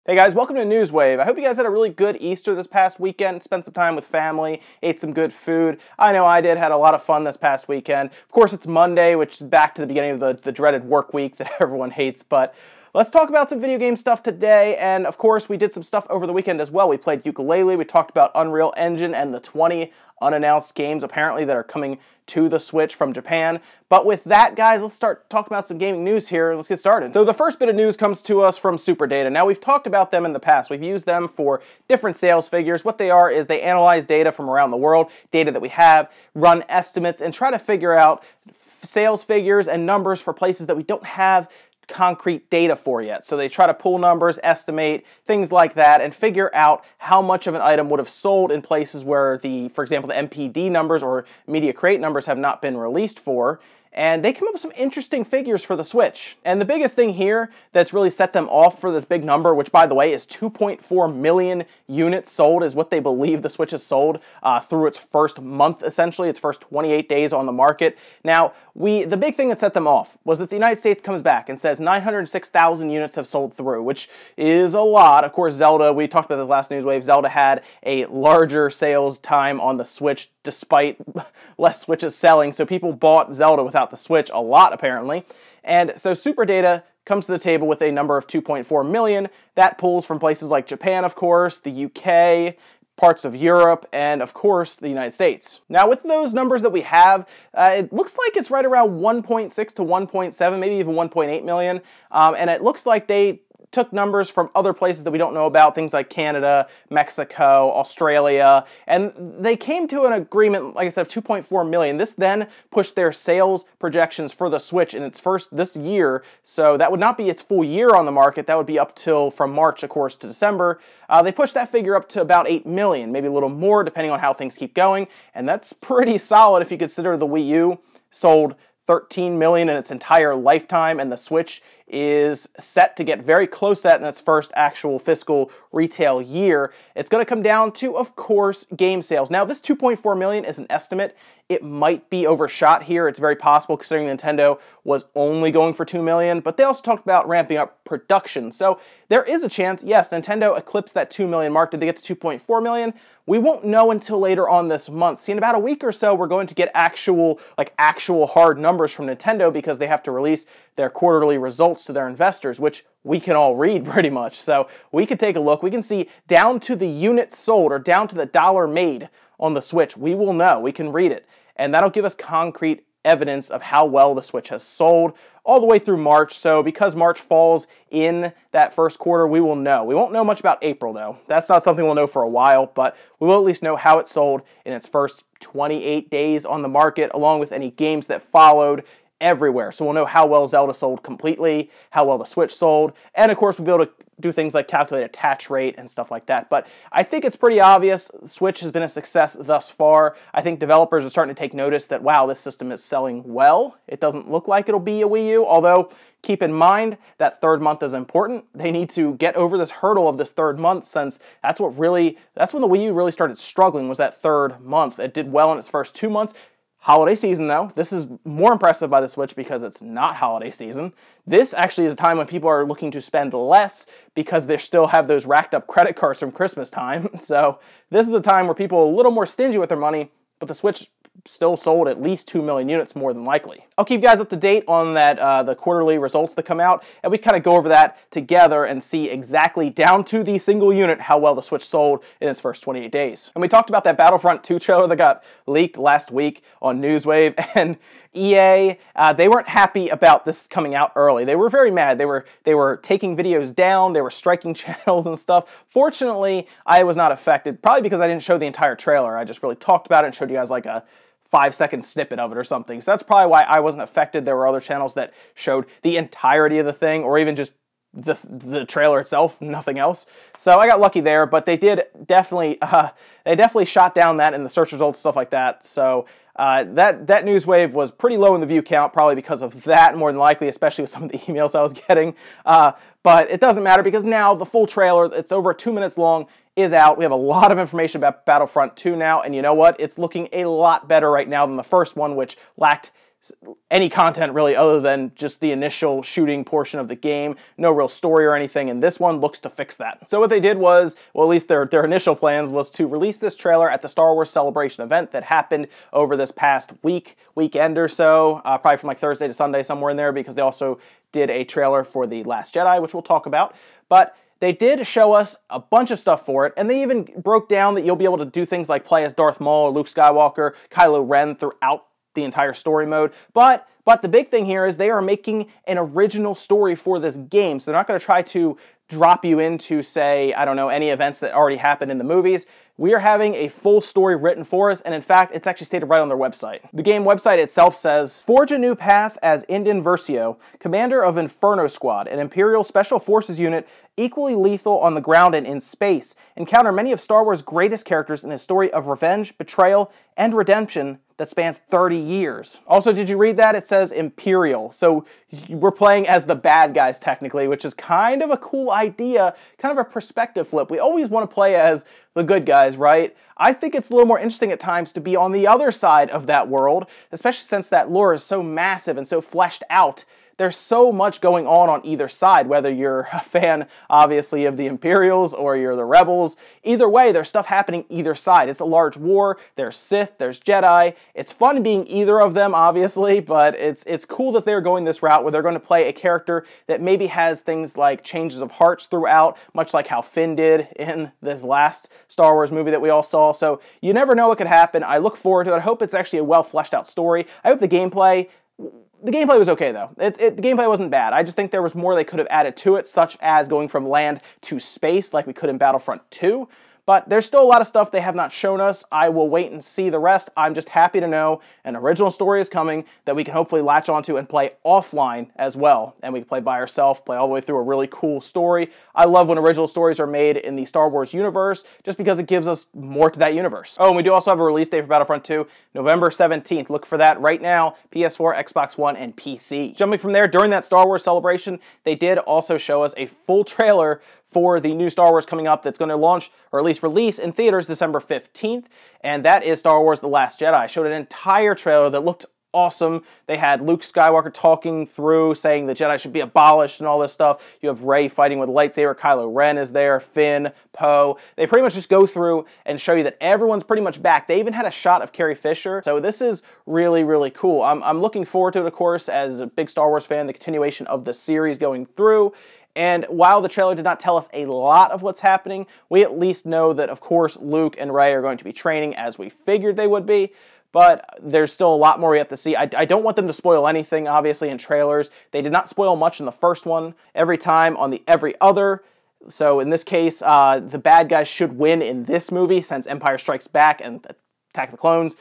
Hey guys, welcome to Newswave. I hope you guys had a really good Easter this past weekend, spent some time with family, ate some good food. I know I did, had a lot of fun this past weekend. Of course, it's Monday, which is back to the beginning of the dreaded work week that everyone hates, but let's talk about some video game stuff today, and of course, we did some stuff over the weekend as well. We played ukulele, we talked about Unreal Engine and the 20 unannounced games apparently that are coming to the Switch from Japan. But with that, guys, let's start talking about some gaming news here. Let's get started. So the first bit of news comes to us from SuperData. Now, we've talked about them in the past. We've used them for different sales figures. What they are is they analyze data from around the world, data that we have, run estimates, and try to figure out sales figures and numbers for places that we don't have concrete data for yet. So they try to pull numbers, estimate, things like that, and figure out how much of an item would have sold in places where for example, the MPD numbers or media crate numbers have not been released for. And they come up with some interesting figures for the Switch. And the biggest thing here that's really set them off for this big number, which by the way is 2.4 million units sold, is what they believe the Switch has sold through its first month, essentially, its first 28 days on the market. Now, the big thing that set them off was that the United States comes back and says 906,000 units have sold through, which is a lot. Of course, Zelda, we talked about this last news wave, Zelda had a larger sales time on the Switch despite less Switches selling, so people bought Zelda without the Switch a lot, apparently. And so SuperData comes to the table with a number of 2.4 million. That pulls from places like Japan, of course, the UK, parts of Europe, and of course, the United States. Now, with those numbers that we have, it looks like it's right around 1.6 to 1.7, maybe even 1.8 million. And it looks like they took numbers from other places that we don't know about, things like Canada, Mexico, Australia, and they came to an agreement, like I said, of 2.4 million. This then pushed their sales projections for the Switch in its first this year, so that would not be its full year on the market. That would be up till from March, of course, to December. They pushed that figure up to about 8 million, maybe a little more, depending on how things keep going, and that's pretty solid if you consider the Wii U sold 13 million in its entire lifetime, and the Switch is set to get very close to that in its first actual fiscal retail year. It's going to come down to, of course, game sales. Now, this 2.4 million is an estimate. It might be overshot here. It's very possible considering Nintendo was only going for 2 million, but they also talked about ramping up production. So there is a chance, yes, Nintendo eclipsed that 2 million mark. Did they get to 2.4 million? We won't know until later on this month. See, in about a week or so, we're going to get actual hard numbers from Nintendo because they have to release their quarterly results to their investors, which we can all read pretty much. So we could take a look. We can see down to the units sold or down to the dollar made on the Switch. We will know. We can read it. And that'll give us concrete evidence of how well the Switch has sold all the way through March. So because March falls in that first quarter, we will know. We won't know much about April, though. That's not something we'll know for a while, but we will at least know how it sold in its first 28 days on the market, along with any games that followed everywhere. So we'll know how well Zelda sold completely, how well the Switch sold, and of course we'll be able to do things like calculate attach rate and stuff like that. But I think it's pretty obvious the Switch has been a success thus far. I think developers are starting to take notice that, wow, this system is selling well. It doesn't look like it'll be a Wii U, although keep in mind that third month is important. They need to get over this hurdle of this third month, since that's when the Wii U really started struggling, was that third month. It did well in its first 2 months. Holiday season, though, this is more impressive by the Switch because it's not holiday season. This actually is a time when people are looking to spend less because they still have those racked up credit cards from Christmas time. So this is a time where people are a little more stingy with their money, but the Switch still sold at least 2 million units more than likely. I'll keep you guys up to date on that, the quarterly results that come out, and we kind of go over that together and see exactly down to the single unit how well the Switch sold in its first 28 days. And we talked about that Battlefront 2 trailer that got leaked last week on Newswave, and EA, they weren't happy about this coming out early. They were very mad. They were taking videos down, they were striking channels and stuff. Fortunately, I was not affected, probably because I didn't show the entire trailer. I just really talked about it and showed you guys like a 5-second snippet of it or something. So that's probably why I wasn't affected. There were other channels that showed the entirety of the thing, or even just the trailer itself, nothing else. So I got lucky there, but they definitely shot down that in the search results, stuff like that. So that news wave was pretty low in the view count, probably because of that, more than likely, especially with some of the emails I was getting. But it doesn't matter because now the full trailer, it's over 2 minutes long, is out. We have a lot of information about Battlefront 2 now, and you know what? It's looking a lot better right now than the first one, which lacked any content really other than just the initial shooting portion of the game. No real story or anything, and this one looks to fix that. So what they did was, well, at least their initial plans was to release this trailer at the Star Wars Celebration event that happened over this past weekend or so, probably from like Thursday to Sunday, somewhere in there, because they also did a trailer for The Last Jedi, which we'll talk about. But they did show us a bunch of stuff for it, and they even broke down that you'll be able to do things like play as Darth Maul or Luke Skywalker, Kylo Ren throughout the entire story mode. But the big thing here is they are making an original story for this game, so they're not going to try to drop you into, say, I don't know, any events that already happened in the movies. We are having a full story written for us, and in fact, it's actually stated right on their website. The game website itself says, "Forge a new path as Indin Versio, commander of Inferno Squad, an Imperial Special Forces unit equally lethal on the ground and in space. Encounter many of Star Wars' greatest characters in a story of revenge, betrayal, and redemption that spans 30 years. Also, did you read that? It says Imperial. So we're playing as the bad guys technically, which is kind of a cool idea, kind of a perspective flip. We always want to play as the good guys, right? I think it's a little more interesting at times to be on the other side of that world, especially since that lore is so massive and so fleshed out. There's so much going on either side, whether you're a fan, obviously, of the Imperials or you're the Rebels. Either way, there's stuff happening either side. It's a large war. There's Sith, there's Jedi. It's fun being either of them, obviously, but it's cool that they're going this route where they're going to play a character that maybe has things like changes of hearts throughout, much like how Finn did in this last Star Wars movie that we all saw. So you never know what could happen. I look forward to it. I hope it's actually a well fleshed out story. I hope the gameplay was okay, though. The gameplay wasn't bad. I just think there was more they could have added to it, such as going from land to space like we could in Battlefront 2. But there's still a lot of stuff they have not shown us. I will wait and see the rest. I'm just happy to know an original story is coming that we can hopefully latch onto and play offline as well. And we can play by ourselves, play all the way through a really cool story. I love when original stories are made in the Star Wars universe, just because it gives us more to that universe. Oh, and we do also have a release date for Battlefront 2, November 17th. Look for that right now, PS4, Xbox One, and PC. Jumping from there, during that Star Wars celebration, they did also show us a full trailer for the new Star Wars coming up that's going to launch, or at least release, in theaters December 15th, and that is Star Wars The Last Jedi. I showed an entire trailer that looked awesome. They had Luke Skywalker talking through, saying the Jedi should be abolished and all this stuff. You have Rey fighting with a lightsaber, Kylo Ren is there, Finn, Poe. They pretty much just go through and show you that everyone's pretty much back. They even had a shot of Carrie Fisher, so this is really, really cool. I'm looking forward to it, of course, as a big Star Wars fan, the continuation of the series going through. And while the trailer did not tell us a lot of what's happening, we at least know that, of course, Luke and Rey are going to be training as we figured they would be. But there's still a lot more we have to see. I don't want them to spoil anything, obviously, in trailers. They did not spoil much in the first one. Every time on the every other. So in this case, the bad guys should win in this movie, since Empire Strikes Back and Attack of the Clones,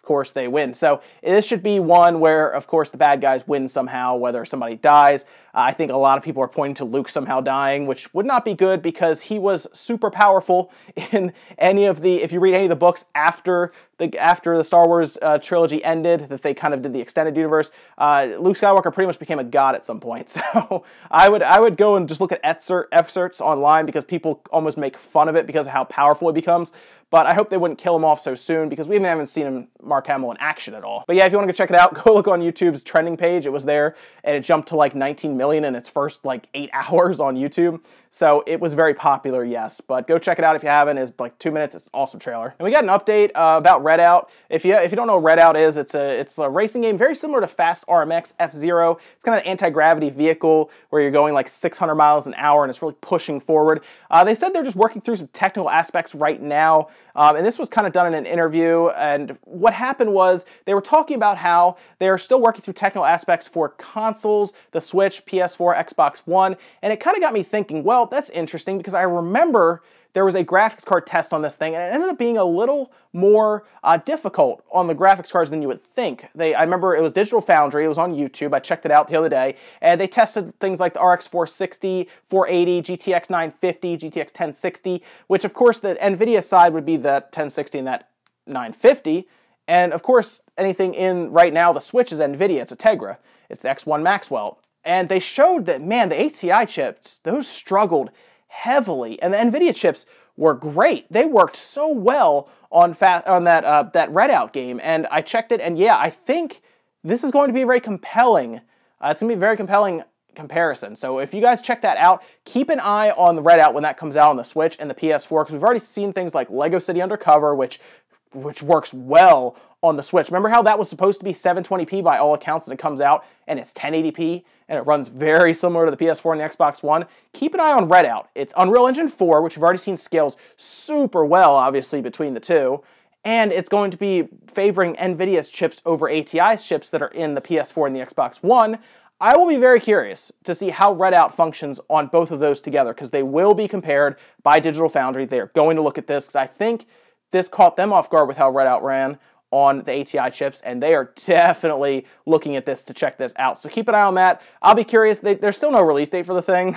course, they win. So this should be one where, of course, the bad guys win somehow, whether somebody dies. I think a lot of people are pointing to Luke somehow dying, which would not be good because he was super powerful in any of the, if you read any of the books after the Star Wars trilogy ended, that they kind of did the extended universe, Luke Skywalker pretty much became a god at some point. So I would go and just look at excerpts online because people almost make fun of it because of how powerful it becomes. But I hope they wouldn't kill him off so soon because we haven't seen Mark Hamill in action at all. But yeah, if you want to go check it out, go look on YouTube's trending page. It was there, and it jumped to like 19 million in its first like 8 hours on YouTube. So it was very popular, yes. But go check it out if you haven't. It's like 2 minutes. It's an awesome trailer. And we got an update about Redout. If you don't know what Redout is, it's a racing game very similar to Fast RMX F-Zero. It's kind of an anti-gravity vehicle where you're going like 600 miles an hour and it's really pushing forward. They said they're just working through some technical aspects right now. And this was kind of done in an interview, and what happened was they were talking about how they're still working through technical aspects for consoles, the Switch, PS4, Xbox One, and it kind of got me thinking, well, that's interesting because I remember there was a graphics card test on this thing, and it ended up being a little more difficult on the graphics cards than you would think. I remember it was Digital Foundry, it was on YouTube, I checked it out the other day, and they tested things like the RX 460, 480, GTX 950, GTX 1060, which of course the NVIDIA side would be that 1060 and that 950, and of course anything in right now the Switch is NVIDIA, it's a Tegra, it's the X1 Maxwell, and they showed that, man, the ATI chips, those struggled heavily, and the NVIDIA chips were great. They worked so well on that Redout game, and I checked it, and yeah, I think this is going to be very compelling. It's going to be a very compelling comparison. So if you guys check that out, keep an eye on the Redout when that comes out on the Switch and the PS4, because we've already seen things like Lego City Undercover, which works well on the Switch. Remember how that was supposed to be 720p by all accounts, and it comes out and it's 1080p, and it runs very similar to the PS4 and the Xbox One? Keep an eye on Redout. It's Unreal Engine 4, which we've already seen scales super well, obviously, between the two, and it's going to be favoring NVIDIA's chips over ATI's chips that are in the PS4 and the Xbox One. I will be very curious to see how Redout functions on both of those together, because they will be compared by Digital Foundry. They're going to look at this, because I think this caught them off guard with how Redout ran on the ATI chips, and they are definitely looking at this to check this out. So keep an eye on that. I'll be curious. There's still no release date for the thing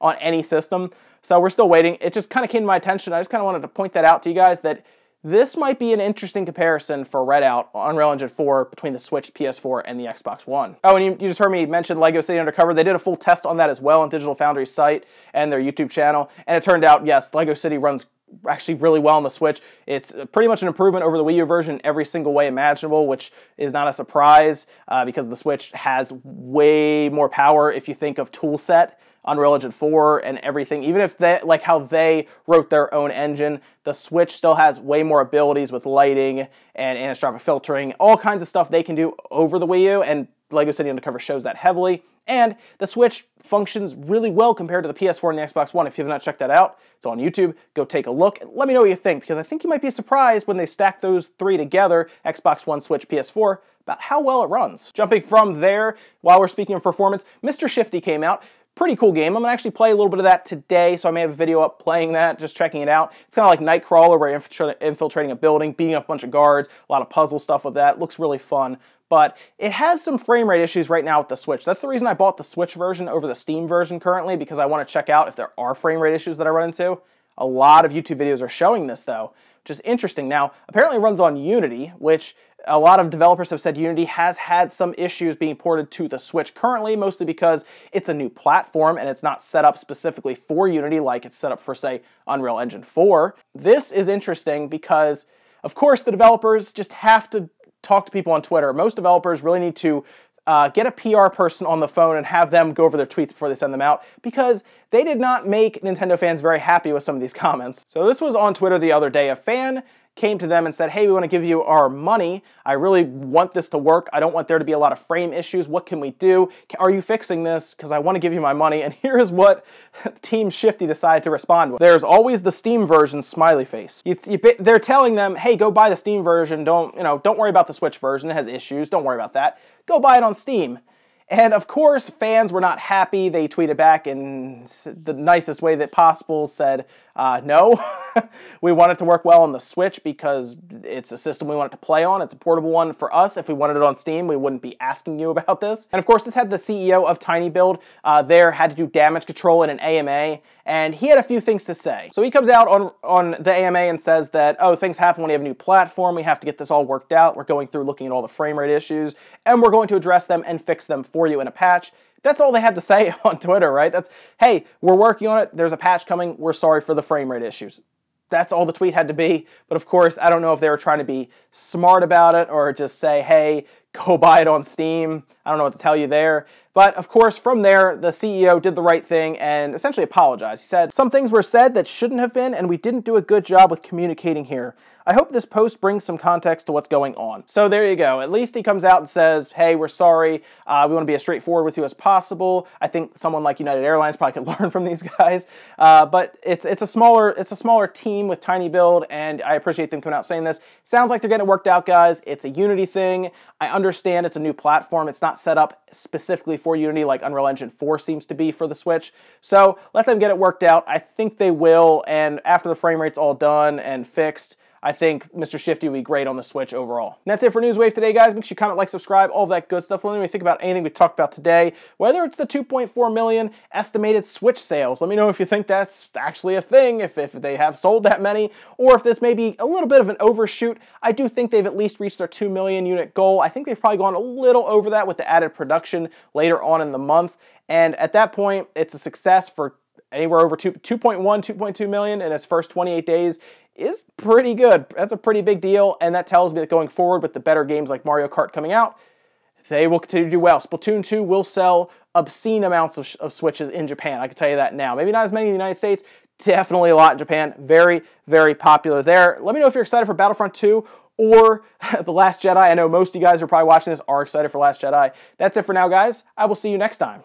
on any system, so we're still waiting. It just kind of came to my attention. I just kind of wanted to point that out to you guys, that this might be an interesting comparison for Redout on Unreal Engine 4 between the Switch, PS4, and the Xbox One. Oh, and you just heard me mention Lego City Undercover. They did a full test on that as well on Digital Foundry's site and their YouTube channel, and it turned out, yes, Lego City runs actually really well on the Switch. It's pretty much an improvement over the Wii U version every single way imaginable, which is not a surprise because the Switch has way more power if you think of tool set. Unreal Engine 4 and everything, even if they, like how they wrote their own engine, the Switch still has way more abilities with lighting and anisotropic filtering, all kinds of stuff they can do over the Wii U, and Lego City Undercover shows that heavily. And the Switch functions really well compared to the PS4 and the Xbox One. If you have not checked that out, it's on YouTube. Go take a look and let me know what you think, because I think you might be surprised when they stack those three together, Xbox One, Switch, PS4, about how well it runs. Jumping from there, while we're speaking of performance, Mr. Shifty came out. Pretty cool game. I'm going to actually play a little bit of that today, so I may have a video up playing that, just checking it out. It's kind of like Nightcrawler, where you're infiltrating a building, beating up a bunch of guards, a lot of puzzle stuff with that. Looks really fun, but it has some frame rate issues right now with the Switch. That's the reason I bought the Switch version over the Steam version currently, because I want to check out if there are frame rate issues that I run into. A lot of YouTube videos are showing this, though, which is interesting. Now, apparently it runs on Unity, which a lot of developers have said Unity has had some issues being ported to the Switch currently, mostly because it's a new platform and it's not set up specifically for Unity like it's set up for, say, Unreal Engine 4. This is interesting because, of course, the developers just have to talk to people on Twitter. Most developers really need to get a PR person on the phone and have them go over their tweets before they send them out, because they did not make Nintendo fans very happy with some of these comments. So this was on Twitter the other day. A fan came to them and said, hey, we want to give you our money. I really want this to work. I don't want there to be a lot of frame issues. What can we do? Are you fixing this? Because I want to give you my money. And here's what Team Shifty decided to respond with. There's always the Steam version smiley face. They're telling them, hey, go buy the Steam version. Don't worry about the Switch version. It has issues. Don't worry about that. Go buy it on Steam. And of course, fans were not happy. They tweeted back in the nicest way that possible, said, no, we want it to work well on the Switch because it's a system we want it to play on. It's a portable one for us. If we wanted it on Steam, we wouldn't be asking you about this. And of course, this had the CEO of Tiny Build there, had to do damage control in an AMA, and he had a few things to say. So he comes out on the AMA and says that, oh, things happen when you have a new platform. We have to get this all worked out. We're going through looking at all the frame rate issues, and we're going to address them and fix them for you in a patch. That's all they had to say on Twitter, right? That's, hey, we're working on it. There's a patch coming. We're sorry for the frame rate issues. That's all the tweet had to be. But of course, I don't know if they were trying to be smart about it or just say, hey, go buy it on Steam. I don't know what to tell you there. But of course, from there, the CEO did the right thing and essentially apologized. He said, some things were said that shouldn't have been, and we didn't do a good job with communicating here. I hope this post brings some context to what's going on. So there you go. At least he comes out and says, hey, we're sorry. We want to be as straightforward with you as possible. I think someone like United Airlines probably could learn from these guys. But it's a smaller team with Tiny Build, and I appreciate them coming out saying this. Sounds like they're getting it worked out, guys. It's a Unity thing. I understand it's a new platform. It's not set up specifically for Unity like Unreal Engine 4 seems to be for the Switch. So let them get it worked out. I think they will, and after the frame rate's all done and fixed, I think Mr. Shifty will be great on the Switch overall. And that's it for Newswave today, guys. Make sure you comment, like, subscribe, all that good stuff. Let me know what you think about anything we talked about today, whether it's the 2.4 million estimated Switch sales. Let me know if you think that's actually a thing, if they have sold that many, or if this may be a little bit of an overshoot. I do think they've at least reached their 2 million unit goal. I think they've probably gone a little over that with the added production later on in the month. And at that point, it's a success for anywhere over 2.1, 2.2 million in its first 28 days. Is pretty good. That's a pretty big deal, and that tells me that going forward with the better games like Mario Kart coming out, they will continue to do well. Splatoon 2 will sell obscene amounts of Switches in Japan. I can tell you that now. Maybe not as many in the United States. Definitely a lot in Japan. Very, very popular there. Let me know if you're excited for Battlefront 2 or The Last Jedi. I know most of you guys who are probably watching this are excited for Last Jedi. That's it for now, guys. I will see you next time.